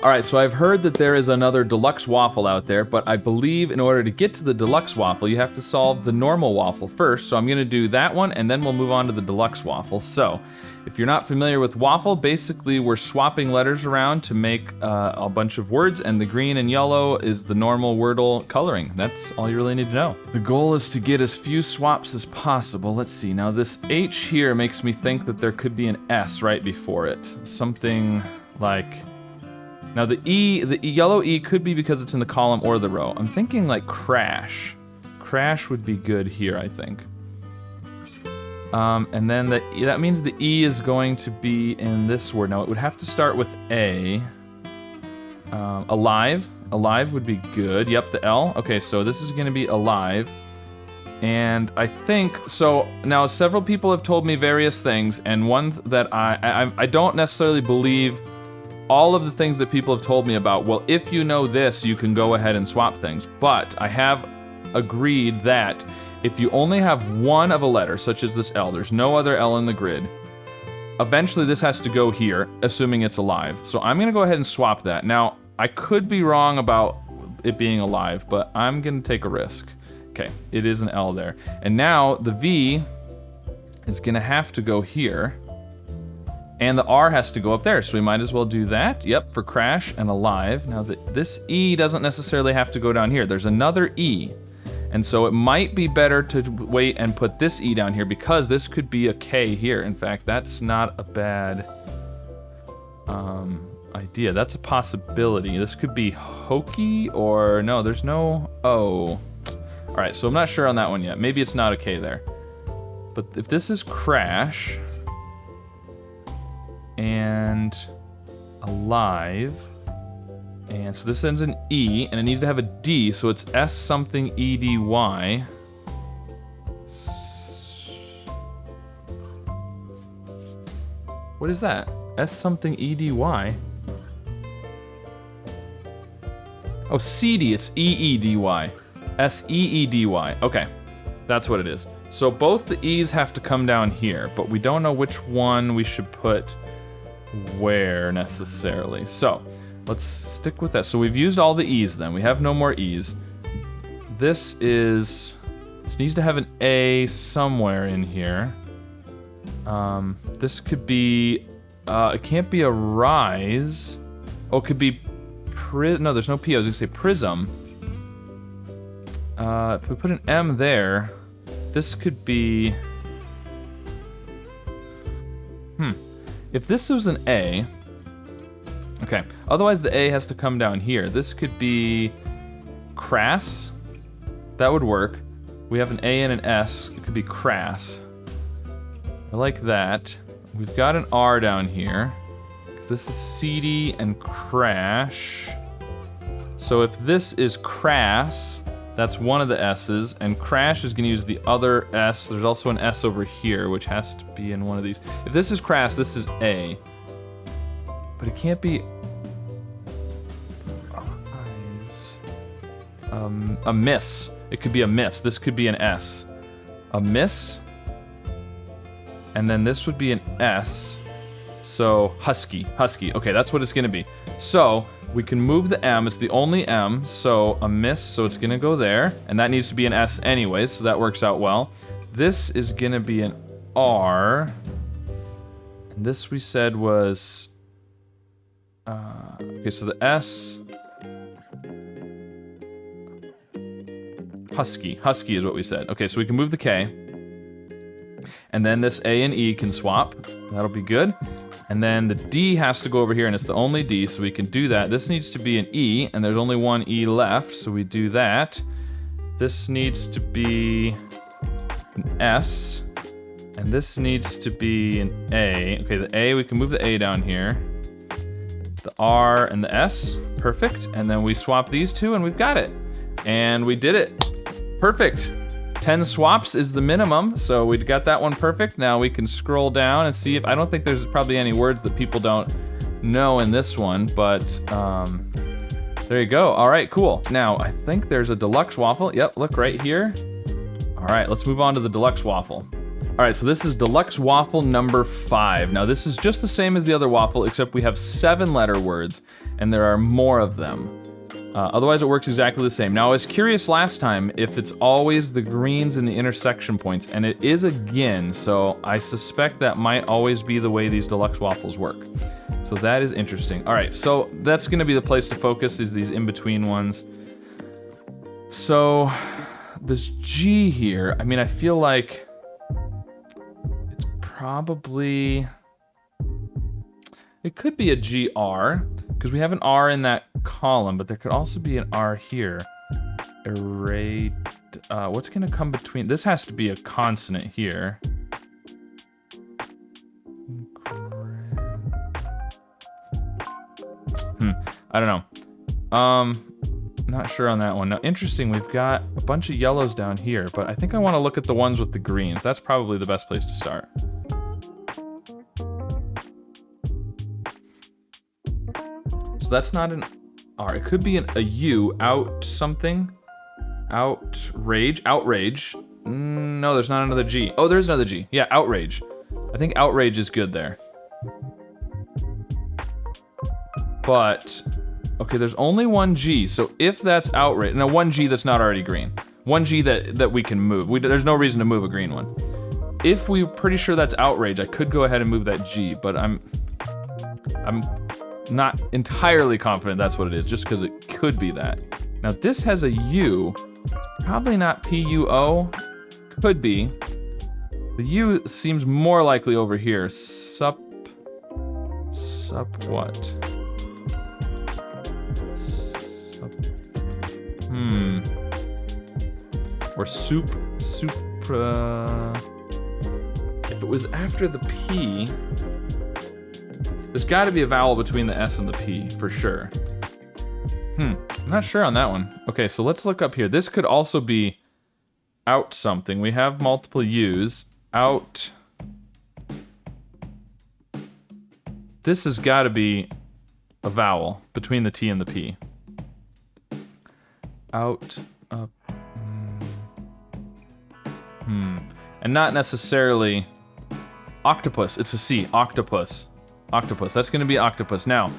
All right, so I've heard that there is another deluxe waffle out there, but I believe in order to get to the deluxe waffle, you have to solve the normal waffle first. So I'm gonna do that one, and then we'll move on to the deluxe waffle. So if you're not familiar with waffle, basically we're swapping letters around to make a bunch of words, and the green and yellow is the normal Wordle coloring. That's all you really need to know. The goal is to get as few swaps as possible. Let's see, now this H here makes me think that there could be an S right before it. Something like, now the yellow E could be because it's in the column or the row. I'm thinking like crash. Crash would be good here, I think. And then that means the E is going to be in this word. Now it would have to start with A. Alive. Alive would be good. Yep, the L. Okay, so this is gonna be alive. And I think, so now several people have told me various things, and one that I don't necessarily believe all of the things that people have told me about. Well, if you know this, you can go ahead and swap things. But I have agreed that if you only have one of a letter, such as this L, there's no other L in the grid, eventually this has to go here, assuming it's alive. So I'm gonna go ahead and swap that. Now, I could be wrong about it being alive, but I'm gonna take a risk. Okay, it is an L there. And now the V is gonna have to go here, and the R has to go up there, so we might as well do that. Yep, for crash and alive. Now this E doesn't necessarily have to go down here. There's another E. And so it might be better to wait and put this E down here, because this could be a K here. In fact, that's not a bad idea. That's a possibility. This could be hokey, or no, there's no O. All right, so I'm not sure on that one yet. Maybe it's not a K there. But if this is crash and alive, and so this ends in E, and it needs to have a D, so it's S something EDY. What is that? S something EDY? Oh, CD, it's EEDY. SEEDY, okay. That's what it is. So both the E's have to come down here, but we don't know which one we should put where necessarily. So let's stick with that. So we've used all the E's then. We have no more E's. This needs to have an A somewhere in here. This could be, it can't be a rise. Oh, it could be no, there's no P. I was gonna say prism. If we put an M there, this could be, if this was an A, okay, otherwise the A has to come down here. This could be crass. That would work. We have an A and an S. It could be crass. I like that. We've got an R down here. This is CD and crash. So if this is crass, that's one of the S's, and crash is gonna use the other S. There's also an S over here, which has to be in one of these. If this is crass, this is A. But it can't be a miss. It could be a miss. This could be an S. A miss. And then this would be an S. So husky. Okay, that's what it's gonna be. So we can move the M. It's the only M. So a miss. So it's gonna go there, and that needs to be an S anyway. So that works out well. This is gonna be an R. And this we said was. Okay, so the S. Husky is what we said. Okay, so we can move the K. And then this A and E can swap. That'll be good. And then the D has to go over here, and it's the only D, so we can do that. This needs to be an E, and there's only one E left, so we do that. This needs to be an S, and this needs to be an A. Okay, the A, we can move the A down here. The R and the S, perfect. And then we swap these two, and we've got it. And we did it. Perfect. 10 swaps is the minimum, so we got that one perfect. Now we can scroll down and see if, I don't think there's probably any words that people don't know in this one, but there you go. All right, cool. Now, I think there's a deluxe waffle. Yep, look right here. All right, let's move on to the deluxe waffle. All right, so this is Deluxe Waffle number 5. Now this is just the same as the other waffle, except we have 7-letter words, and there are more of them. Otherwise it works exactly the same. Now I was curious last time if it's always the greens and the intersection points, and it is again, so I suspect that might always be the way these Deluxe waffles work. So that is interesting. All right, so that's gonna be the place to focus, is these in-between ones. So this G here, I mean, I feel like it's probably, it could be a GR, because we have an R in that column, but there could also be an R here. Arrayed, what's gonna come between? This has to be a consonant here. I don't know. Not sure on that one. Now, interesting, we've got a bunch of yellows down here, but I think I want to look at the ones with the greens. That's probably the best place to start. So that's not an R. It could be a U, out something. Outrage. No, there's not another G. Oh, there's another G. Yeah, outrage. I think outrage is good there. But, okay, there's only one G, so if that's outrage, now one G that's not already green. One G that we can move. There's no reason to move a green one. If we're pretty sure that's outrage, I could go ahead and move that G, but I'm not entirely confident that's what it is, just because it could be that. Now this has a U, probably not P-U-O, could be. The U seems more likely over here. Sup what? Or supra. If it was after the P, there's gotta be a vowel between the S and the P, for sure. I'm not sure on that one. Okay, so let's look up here. This could also be out something. We have multiple U's. Out. This has gotta be a vowel between the T and the P. Out, up, and not necessarily octopus. It's a C, octopus. Octopus, that's gonna be octopus. Now,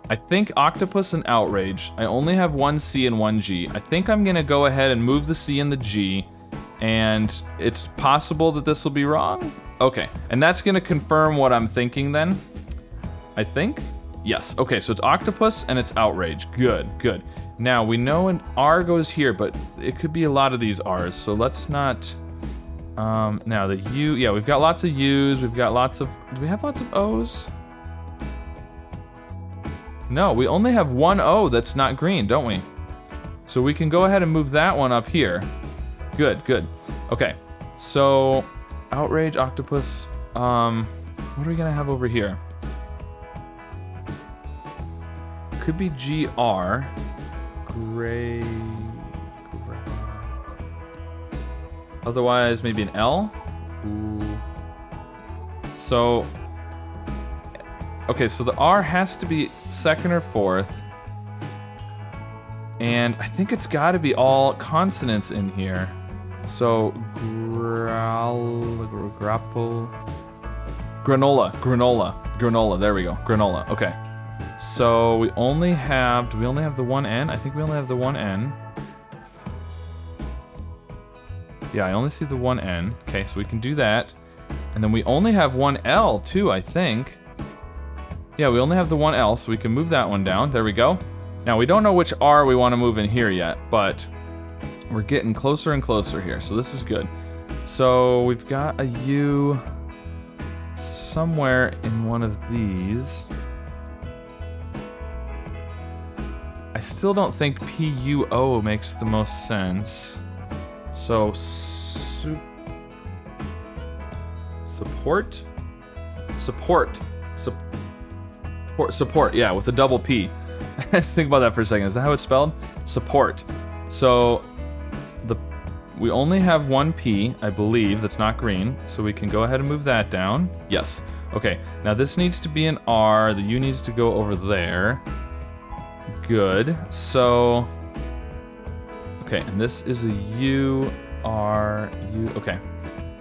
I think octopus and outrage, I only have one C and one G. I think I'm gonna go ahead and move the C and the G, and it's possible that this will be wrong. Okay, and that's gonna confirm what I'm thinking then, I think. Yes, okay, so it's octopus and it's outrage. Good, good. Now, we know an R goes here, but it could be a lot of these R's, so let's not... now the U, yeah, we've got lots of U's, we've got lots of... Do we have lots of O's? No, we only have one O that's not green, don't we? So we can go ahead and move that one up here. Good, good. Okay, so... Outrage, octopus, what are we gonna have over here? Could be GR. Gray. Otherwise, maybe an L. Ooh. So, okay, so the R has to be second or fourth, and I think it's got to be all consonants in here. So, grapple, granola. There we go, granola. Okay. So we only have, do we only have the one N? I think we only have the one N. Yeah, I only see the one N. Okay, so we can do that. And then we only have one L too, I think. Yeah, we only have the one L, so we can move that one down. There we go. Now we don't know which R we want to move in here yet, but we're getting closer and closer here, so this is good. So we've got a U somewhere in one of these. I still don't think P-U-O makes the most sense. So, support, yeah, with a double P. Think about that for a second. Is that how it's spelled? Support. So, we only have one P, I believe, that's not green, so we can go ahead and move that down. Yes. Okay, now this needs to be an R, the U needs to go over there. Good. So, okay, and this is a U, R, U, okay.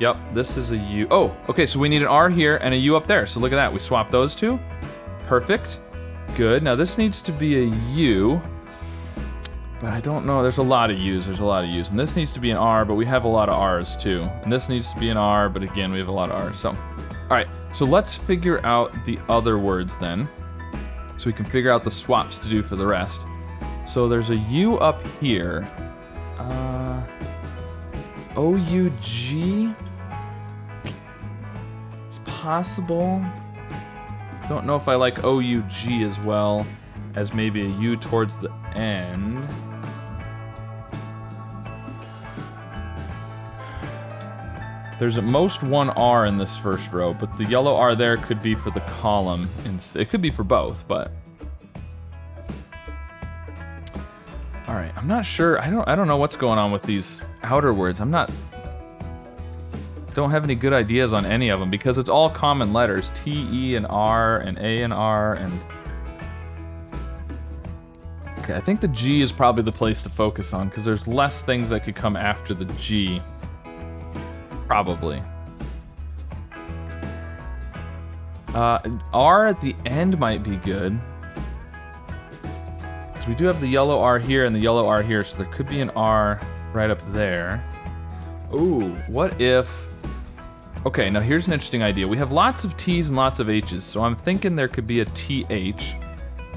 Yep, this is a U. Oh, okay, so we need an R here and a U up there. So look at that, we swap those two. Perfect, good. Now this needs to be a U, but I don't know, there's a lot of U's, And this needs to be an R, but we have a lot of R's too. And this needs to be an R, but again, we have a lot of R's, so. All right, so let's figure out the other words then, so we can figure out the swaps to do for the rest. So there's a U up here. O-U-G? It's possible. Don't know if I like O-U-G as well as maybe a U towards the end. There's at most one R in this first row, but the yellow R there could be for the column. It could be for both, but. All right, I'm not sure. I don't know what's going on with these outer words. Don't have any good ideas on any of them because it's all common letters. T, E, and R, and A, and R, and... Okay, I think the G is probably the place to focus on because there's less things that could come after the G. Probably. R at the end might be good. Because we do have the yellow R here and the yellow R here, so there could be an R right up there. Ooh, what if... Okay, now here's an interesting idea. We have lots of T's and lots of H's, so I'm thinking there could be a TH.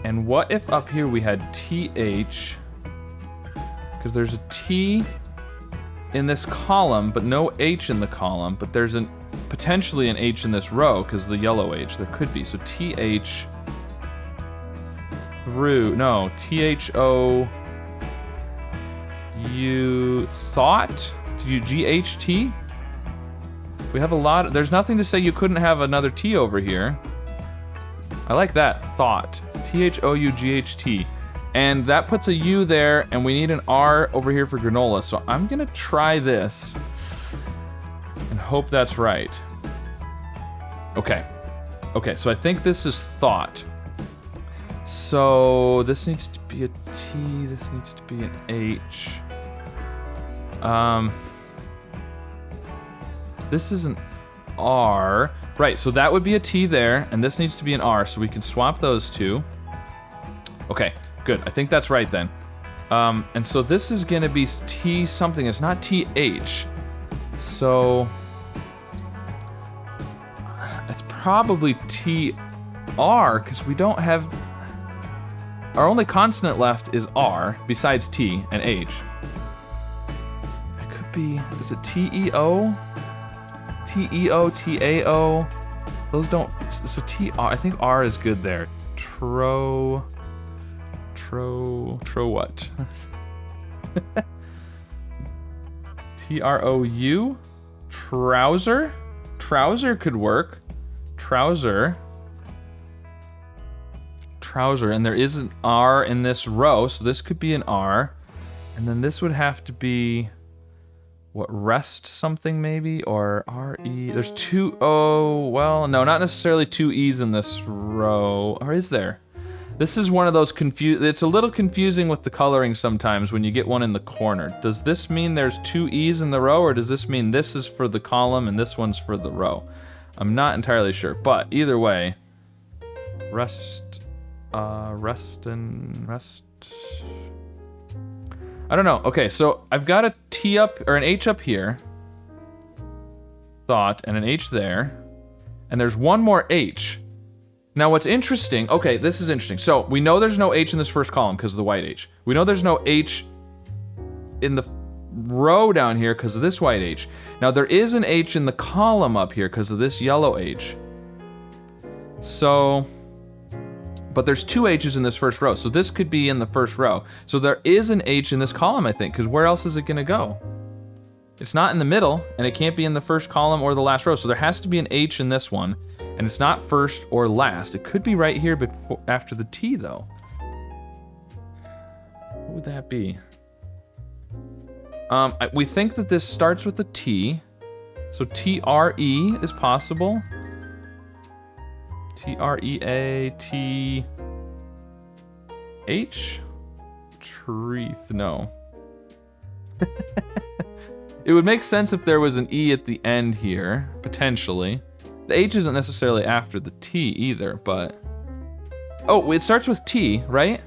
And what if up here we had TH? Because there's a T in this column, but no H in the columm, but there's potentially an H in this row, because the yellow H, there could be. So TH through, no, THO-U thought? Did you GHT? We have a lot, there's nothing to say you couldn't have another T over here. I like that, thought. THOUGHT. And that puts a U there, and we need an R over here for granola. So I'm gonna try this and hope that's right. Okay. Okay, so I think this is thought. So this needs to be a T, this needs to be an H. This is an R. Right, so that would be a T there, and this needs to be an R, so we can swap those two. Okay, good. I think that's right then. And so this is gonna be T something. It's not TH. So it's probably TR, because we don't have... Our only consonant left is R, besides T and H. It could be... Is it TEO? TEO, TAO? Those don't... So TR, I think R is good there. Tro what? TROU? Trouser? Trouser could work. Trouser, and there is an R in this row, so this could be an R. And then this would have to be, what, rest something maybe? Or R-E, there's two, oh, well, no, not necessarily two E's in this row. Or is there? This is one of those it's a little confusing with the coloring sometimes when you get one in the corner. Does this mean there's two E's in the row, or does this mean this is for the column and this one's for the row? I'm not entirely sure, but either way, rest. I don't know. Okay, so I've got a T up, or an H up here. Thought, and an H there. And there's one more H. Now what's interesting, okay, this is interesting. So we know there's no H in this first column because of the white H. We know there's no H in the row down here because of this white H. Now there is an H in the column up here because of this yellow H. So, but there's two H's in this first row, so this could be in the first row. So there is an H in this column, I think, because where else is it gonna go? It's not in the middle, and it can't be in the first column or the last row, so there has to be an H in this one, and it's not first or last. It could be right here before, after the T, though. What would that be? We think that this starts with a T, so T-R-E is possible. T-R-E-A-T-H? Treeth, no. It would make sense if there was an E at the end here, potentially. The H isn't necessarily after the T either, but... Oh, it starts with T, right?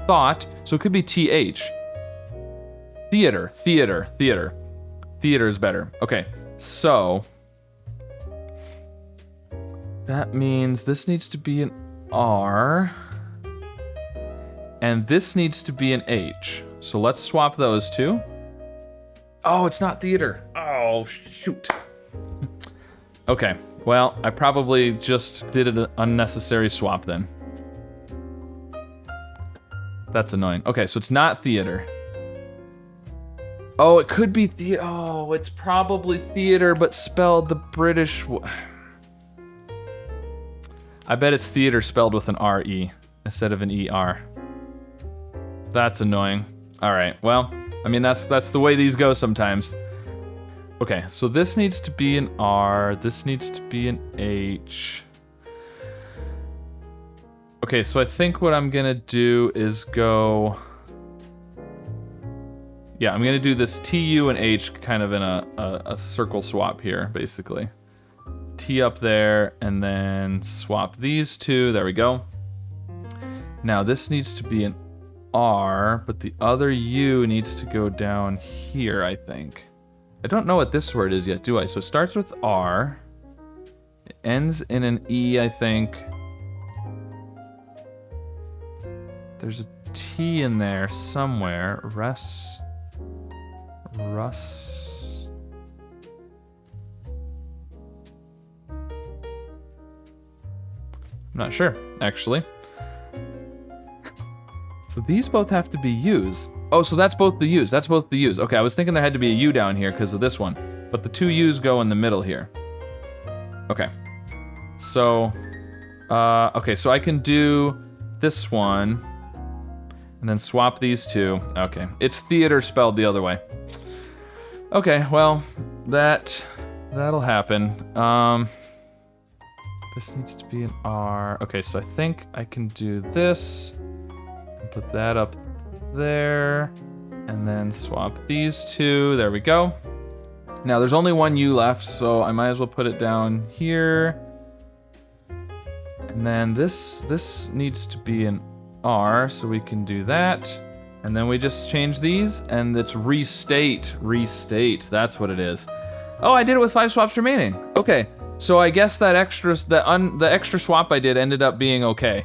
Thought, so it could be TH. Theater, theater, theater. Theater is better. Okay, so... that means this needs to be an R. And this needs to be an H. So let's swap those two. Oh, it's not theater. Oh, shoot. Okay, well, I probably just did an unnecessary swap then. That's annoying. Okay, so it's not theater. Oh, it could be theater. Oh, it's probably theater, but spelled the British. I bet it's theater spelled with an R-E instead of an E-R. That's annoying. All right, well, I mean, that's the way these go sometimes. Okay, so this needs to be an R, this needs to be an H. Okay, so I think what I'm gonna do is go... yeah, I'm gonna do this T-U and H kind of in a circle swap here, basically. T up there, and then swap these two, there we go. Now this needs to be an R, but the other U needs to go down here, I think. I don't know what this word is yet, do I? So it starts with R. It ends in an E, I think. There's a T in there somewhere. Rust. I'm not sure, actually. So these both have to be U's. Oh, so that's both the U's. That's both the U's. Okay, I was thinking there had to be a U down here because of this one. But the two U's go in the middle here. Okay. So, okay, so I can do this one and then swap these two. Okay, it's theater spelled the other way. Okay, well, that'll happen. This needs to be an R. Okay, so I think I can do this. Put that up there, and then swap these two. There we go. Now there's only one U left, so I might as well put it down here. And then this needs to be an R, so we can do that. And then we just change these, and it's restate. Restate, that's what it is. Oh, I did it with 5 swaps remaining. Okay, so I guess that the extra swap I did ended up being okay.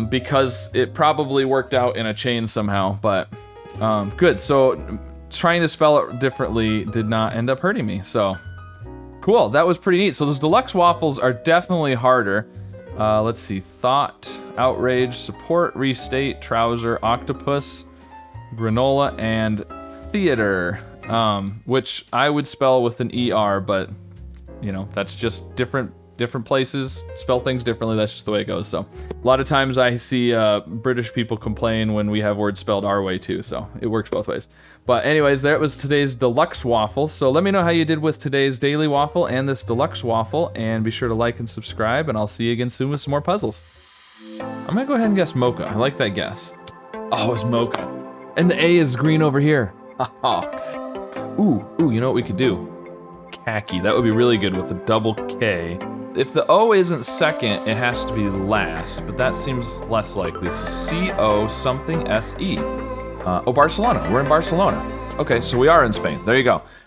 Because it probably worked out in a chain somehow, but good. So trying to spell it differently did not end up hurting me, so cool. That was pretty neat. So those deluxe waffles are definitely harder. Let's see, thought, outrage, support, restate, trouser, octopus, granola, and theater, which I would spell with an ER, but you know, that's just different places spell things differently. That's just the way it goes. So a lot of times I see British people complain when we have words spelled our way too, so it works both ways. But anyways, that was today's deluxe waffle. So let me know how you did with today's daily waffle and this deluxe waffle, and be sure to like and subscribe, and I'll see you again soon with some more puzzles. I'm gonna go ahead and guess mocha. I like that guess. Oh, it's mocha. And the A is green over here. Ooh, you know what we could do? Khaki. That would be really good with a double K. If the O isn't second, it has to be last, but that seems less likely. So C-O something S-E. Oh, Barcelona. We're in Barcelona. Okay, so we are in Spain. There you go.